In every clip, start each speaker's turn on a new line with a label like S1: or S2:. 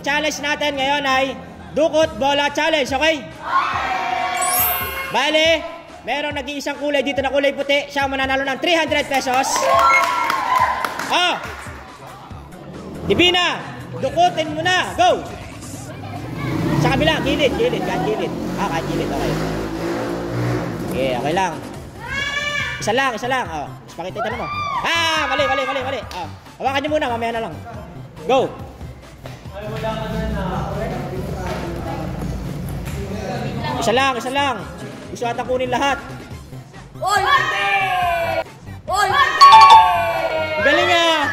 S1: ang challenge natin ngayon ay Dukot Bola Challenge, okay? Bale, merong nag-iisang kulay dito na kulay puti. Siya ang mananalo ng 300 pesos. Oh! Divina, dukutin mo na. Go! Sa kabila, gilid. Kahit gilid. Kahit gilid, okay. Okay, okay lang. Isa lang. Oh, mas pakita ito mo. Mali. Oh, hawakan niyo muna, mamaya na lang. Go! Isa lang. Gusto ata kunin lahat.
S2: Oy!
S1: Galing nga!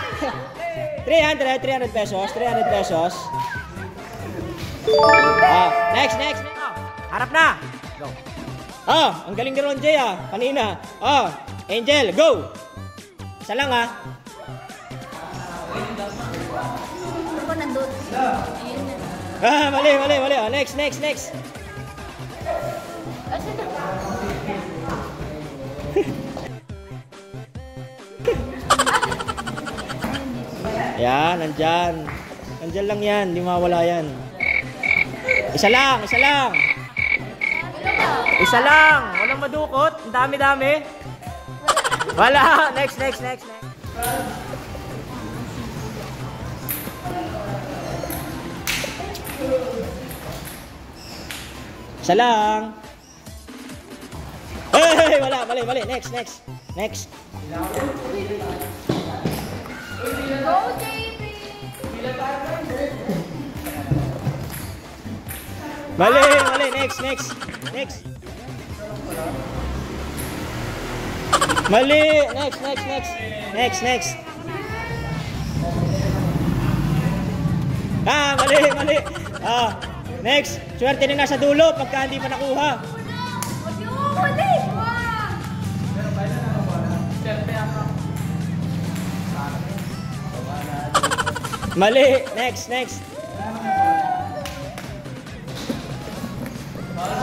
S1: 300 pesos. Next. Harap na. Go. Ang galing ni Ron J kanina. Angel, go. Isa lang
S2: Ako nandun.
S1: Mali. Next. Yan, nandyan lang yan, di mawala yan. Isa lang. Walang madukot. Ang dami. Wala. Next. Isa lang. Hey, wala. Mali. Next.
S2: Go, JP!
S1: Mali. Next. Mali. Next. Mali. Next. Swerte na nasa dulo pagka hindi pa nakuha.
S2: Mali!
S1: Mali. Next.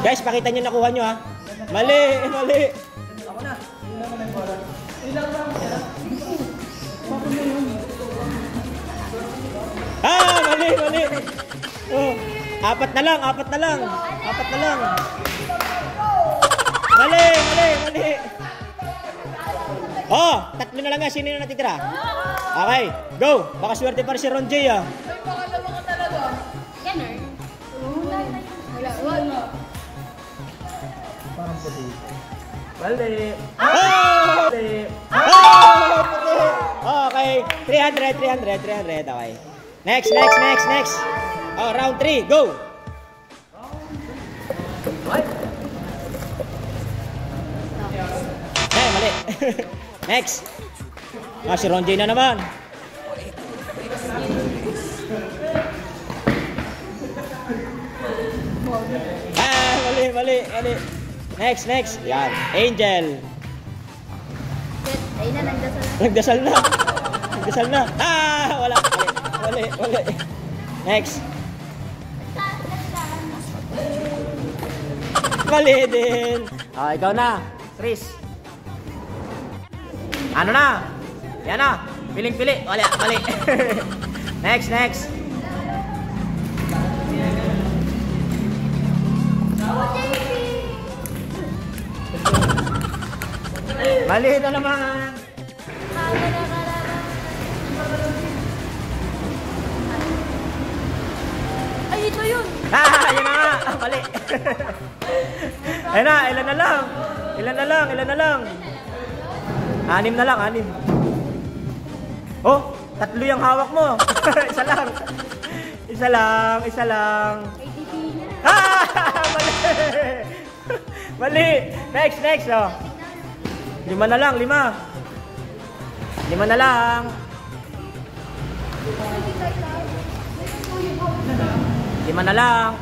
S1: Guys, pakita nyo nakuha nyo Mali.
S3: Ako na.
S1: Mali. Apat na lang. Mali. Tatlo na lang nga. Sino na natitira? Okay, go. Baka swerte pa rin si Ron J
S2: Baka naman ka talaga. Ganun. Wala.
S3: Parang puti. Mali.
S1: Okay, 300. Okay. Next. Round 3, go. Mali. Next. Si Ron J na naman. Mali. Next. Yan. Angel.
S2: Ayun na, nagdasal
S1: na. Wala. Mali. Next. Mali din. Ikaw na. Chris. Ano na? Yan na. Piling-pili. Wala. Mali. Next. Mali na naman.
S2: Ay, ito yun.
S1: Yan na nga. Mali. Ayun na. Ilan na lang. 6 na lang. Oh, 3 yung hawak mo. Isa lang. Mali. Next. 5 na lang. 5 na lang. 5 na lang.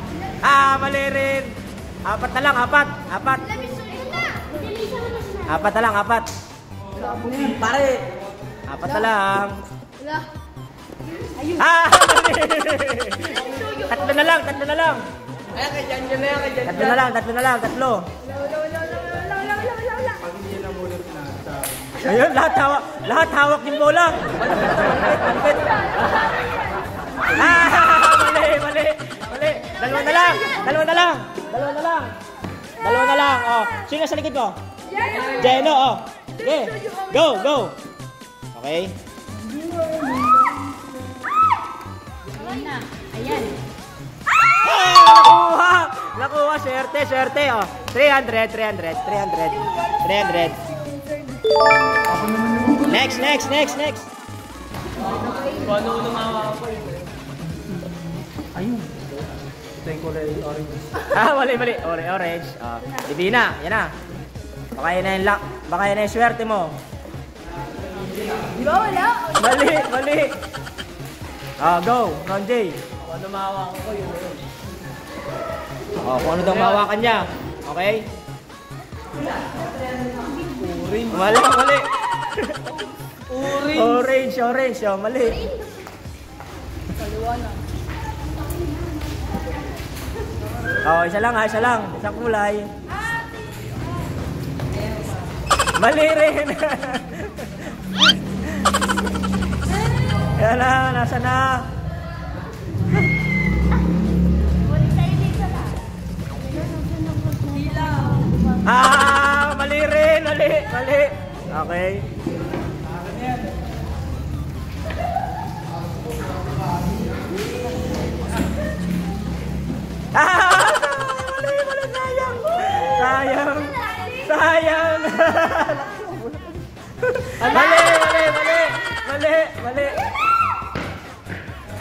S1: Mali rin. 4 na lang. 4 na lang. 4.
S3: Pare.
S1: 4 na lang.
S2: Wala. Ayun.
S1: Mali. 3 na lang.
S3: Ayan, kay Janjo na yan.
S1: 3 na lang.
S2: Wala.
S1: Ayun, lahat hawak yung bola. Dalawa na lang. Dalawa na lang. Dalawa na lang. Oh, sino sa likod mo? Jeno, oh. Okay. Go, go. Okay.
S2: Ayan.
S1: Nakuha! Nakuha, swerte, swerte, oh. 300. Next.
S3: Paano lumawa ako yun? Ayun. Ito yung kulay orange.
S1: Mali. Orange. Oh. Divina, yan na. Baka yan na yung luck. Baka yan na yung swerte mo.
S2: Di ba wala?
S1: Mali. Go. Round J.
S3: Paano lumawa ako yun?
S1: Kung ano daw mahawakan niya. Okay? Mali. Orange. Oh, mali. Isa lang. Isang kulay. Mali rin. Yan na, nasa na. Mali rin. Okay. Mali, sayang. Mali.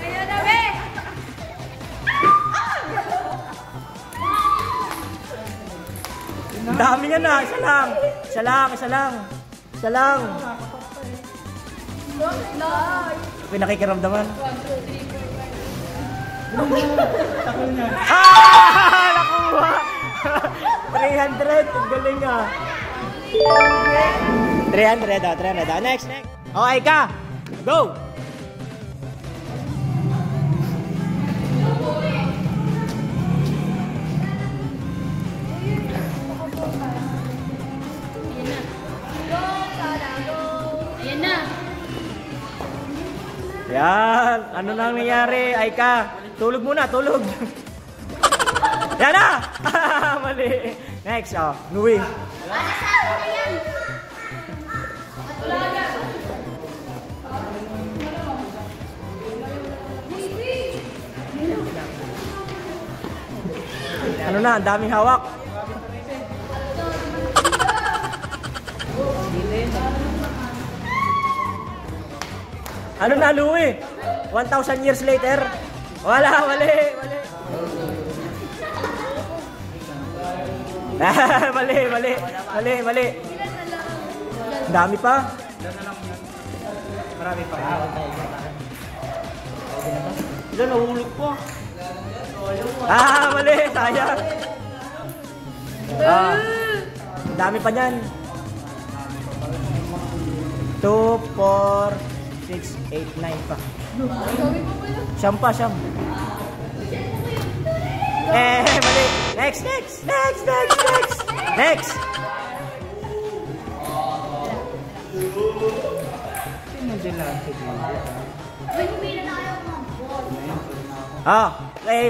S2: Ayun na, be!
S1: Ang dami nga na, isa lang. Pinakikiramdaman. Nakuha! 300, ang galing ah. 300. Next. Okay ka, go!
S2: Ayan na.
S1: Yan, ano nang nangyari? Aika, tulog muna. Yan na! Mali. Next, Louie. Ano na, ang daming hawak. Ano na, Louie? 1,000 years later? Mali. Mali. Dami pa. Marami pa. Diyan, nahulog po. Mali. Sayang. Dami pa niyan. 2, 4, 6, 8, 9 pa. Siyam pa. Mali. Next.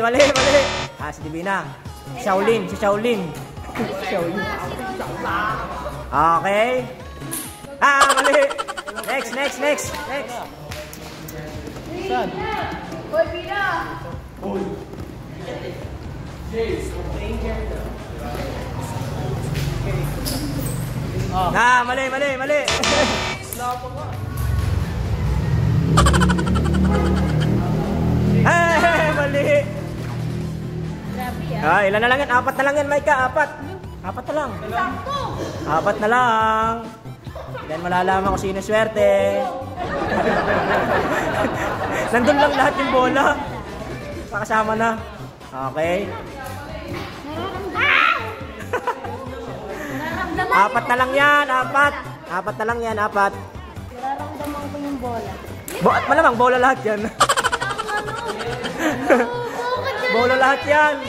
S1: Mali. Si Divina. Si Shaolin. Okay. Mali. Next. Saan?
S2: Hoy, Pina!
S1: Mali. Mali. Ilan na lang yan? 4 na lang yan, Maika. 4 na lang.
S2: Sakto!
S1: 4 na lang. Then malalaman kung sino swerte. Nandun lang lahat yung bola. Pakasama na. Okay. 4 na lang yan. 4.
S2: Nararamdaman ko yung bola.
S1: Malamang bola lahat yan. Bola lahat yan.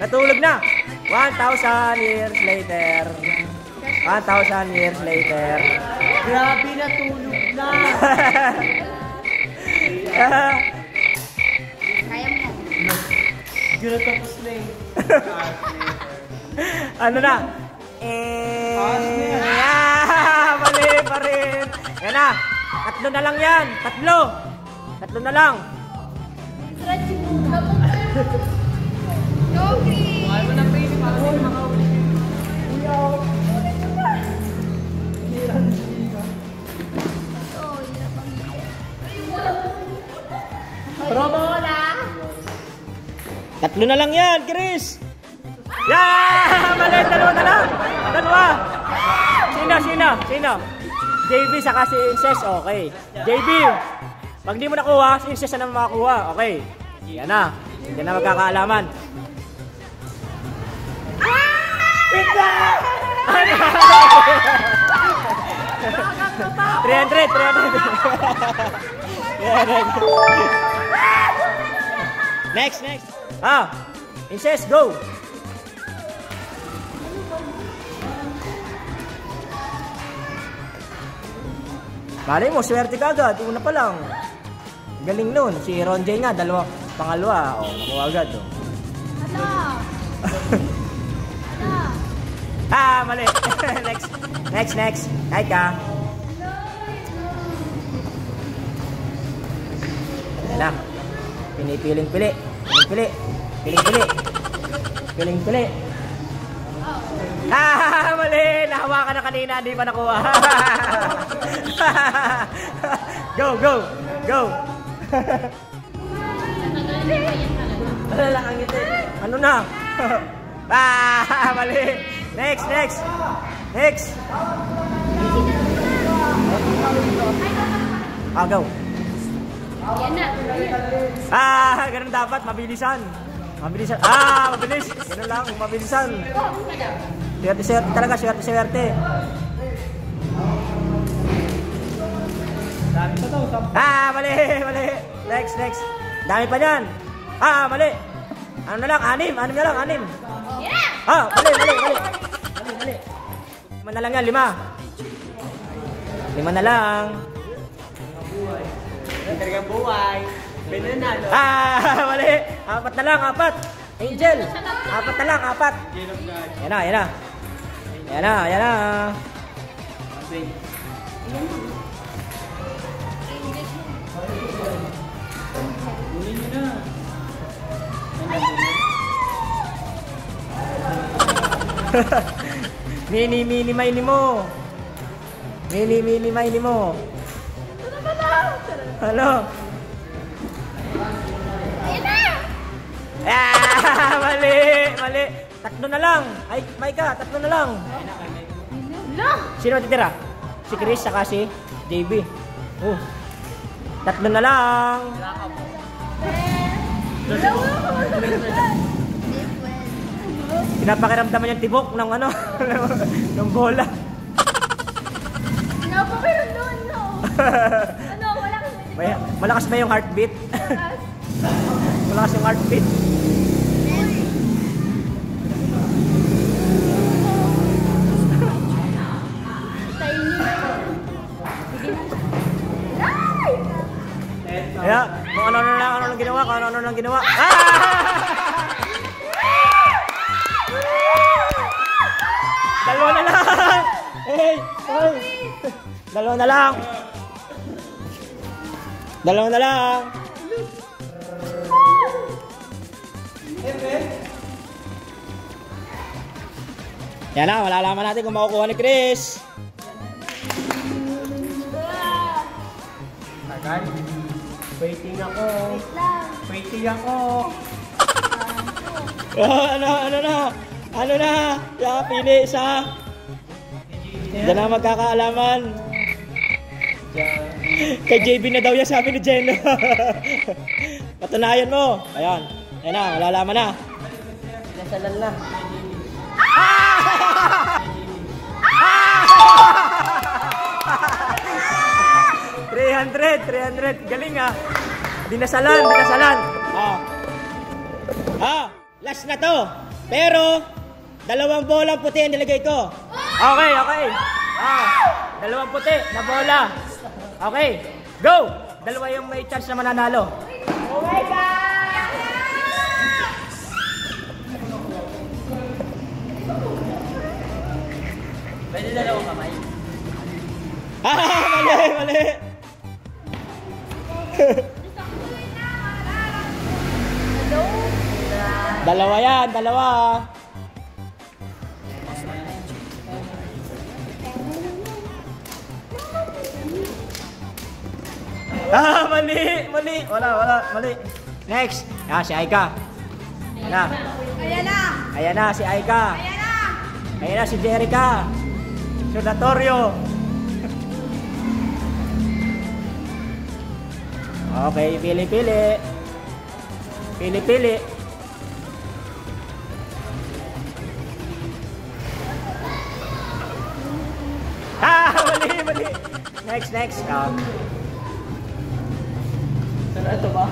S1: Natulog na. 1,000 years later.
S3: Grabe, natulog na. na tapos na eh.
S1: Ano na? Mali pa rin. Yan na. Tatlo na lang yan. Tatlo na lang.
S3: Mahal mo ng pain para din makaulit.
S1: Tatlo na lang yan, Chris. Mali. Dalawa na lang. Dalawa. Sino? JB saka si Inces. Okay. JB. Pag di mo nakuha, si Inces na naman makakuha. Okay. Yan na. Yan na magkakaalaman. 300. Next. Inces, go. Malay mo, swerte ka agad. Una pa lang. Galing nun. Si Ron J nga, pangalawa. O, nakuha agad. O. Mali. Next. Ay ka. Ayan na. Piling-pili. Mali. Nahawakan na kanina. Hindi pa nakuha. Go. Ano na? Mali. Next. Go. Ganun dapat. Mabilisan. Mabilis. Ganun lang. Mabilisan. Swerte talaga. Swerte. Mali. Next. Dami pa yan. Mali. Ano na lang? 6 na lang. 6. Mali. 5 na lang yan. 5 na lang.
S3: Talagang buhay. Binanalo.
S1: Mali. 4 na lang. 4. Angel. 4 na lang. 4. Yan na. Mini mo. Ano? Mali. 3 na lang. Ay, Maika, 3 na lang. Sino titira? Si Chris saka si JB. 3 na lang. Pinapakiramdaman yung tibok ng ng bola. Malakas ba yung heartbeat? Malakas yung heartbeat. Kung ano lang ginawa. Dalawa na lang. Dalawa na lang. Yan na, malalaman natin kung makukuha ni Chris.
S3: Waiting ako.
S1: Ano na? Pili isa. Diyan na magkakaalaman. Kay JB na daw yan, sabi ni Jenno. Patunayan mo. Ayan na, malalaman na.
S3: Nasalan na.
S1: 300. Galing Dinasalan. Last na to. Pero 2 bolang puti ang nilagay ko. Okay. 2 puti na bola. Okay, go! 2 yung may chance na mananalo.
S2: Oh my God!
S3: Pwede dalawang kamay.
S1: Mali, mali. Dalawa yan, dalawa. Mali, mali. Wala, mali. Next. Si Aika. Ayan na. Ayan na, si Aika. Ayan na, si Jerica. Sudatorio. Okay, pili-pili. Pili-pili. Mali. Next.
S3: Sana ito ba?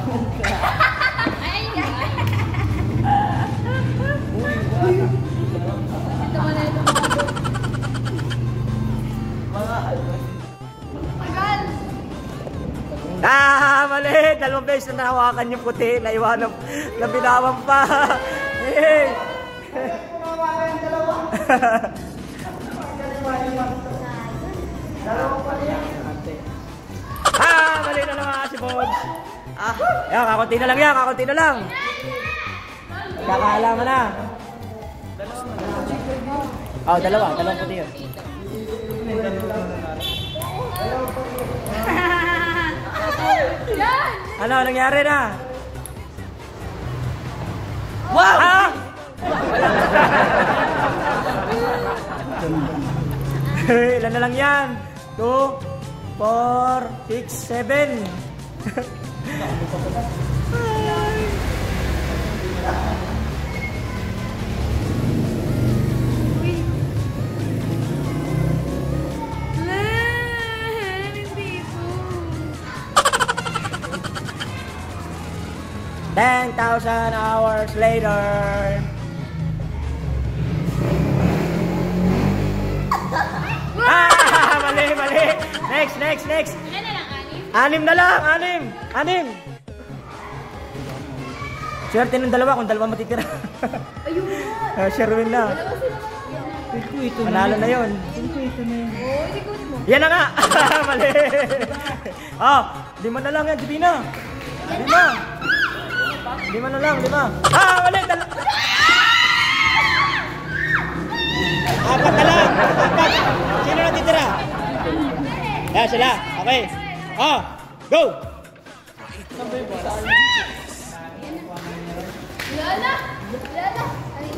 S1: Mali! Dalawang beses na nahawakan yung puti, naiwanan, na binawan pa. Hey! Mali na naman si Bogs. Yan, kakunti na lang yan, kakunti na lang. Kakaalaman na. Dalawang puti yun. Ano, nangyari na? Wow! Ilan na lang yan? 2, 4, 6, 7. Then 10,000 hours later. Mali. Next. Anim na lang, anim. Swerte ng dalawa kung dalawa matitira. Ayun. Sherwin na. Panalo na yun. Yan na nga. Mali. 5 na lang yan, Divina. 5 na lang, 5. Mali. 4 na lang. 4. Sino natitira? Yan sila. Okay. Go!
S2: Lala!
S1: Mali!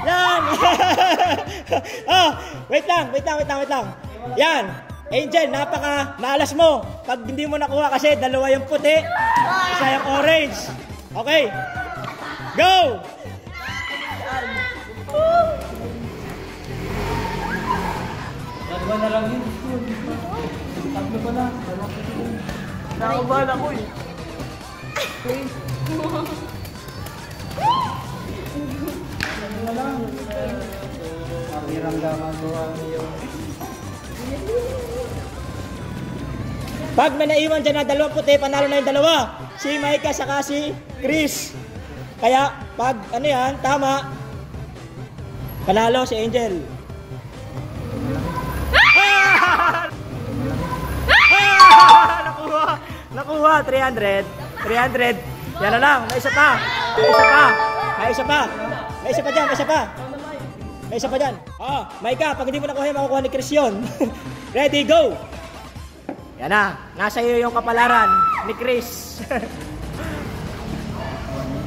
S1: Yan! Wait lang. Yan! Angel, malas mo. Pag hindi mo nakuha kasi dalawa yung puti, isa yung orange. Okay. Go!
S3: Dalawa na lang yun. Tatlo pa na. Nakabahan ako eh. Dalawa lang. Makiramdaman mo ang iyong...
S1: Pag may naiwan dyan na dalawang puti, panalo na yung dalawa. Si Micah saka si Chris. Kaya pag ano yan, tama, panalo si Angel. Nakuha 300. Yan na lang, may isa pa. May isa pa dyan. Micah, pag hindi mo nakuha, makukuha ni Chris yun. Ready, go! Yan na, nasa iyo yung kapalaran ni Chris.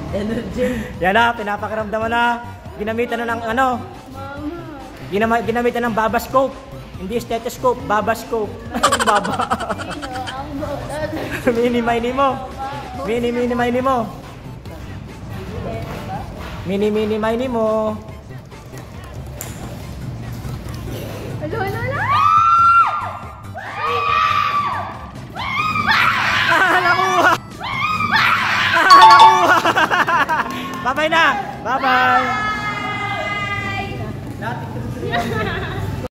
S3: Energy.
S1: Yan na, pinapakiramdaman na. Ginamitan na ng ano? Ginamitan ng babascope. Hindi stethoscope, babascope. Baba. Mini-mini mo. Mini-mini mo. Nakuha! Bye-bye na! Bye-bye!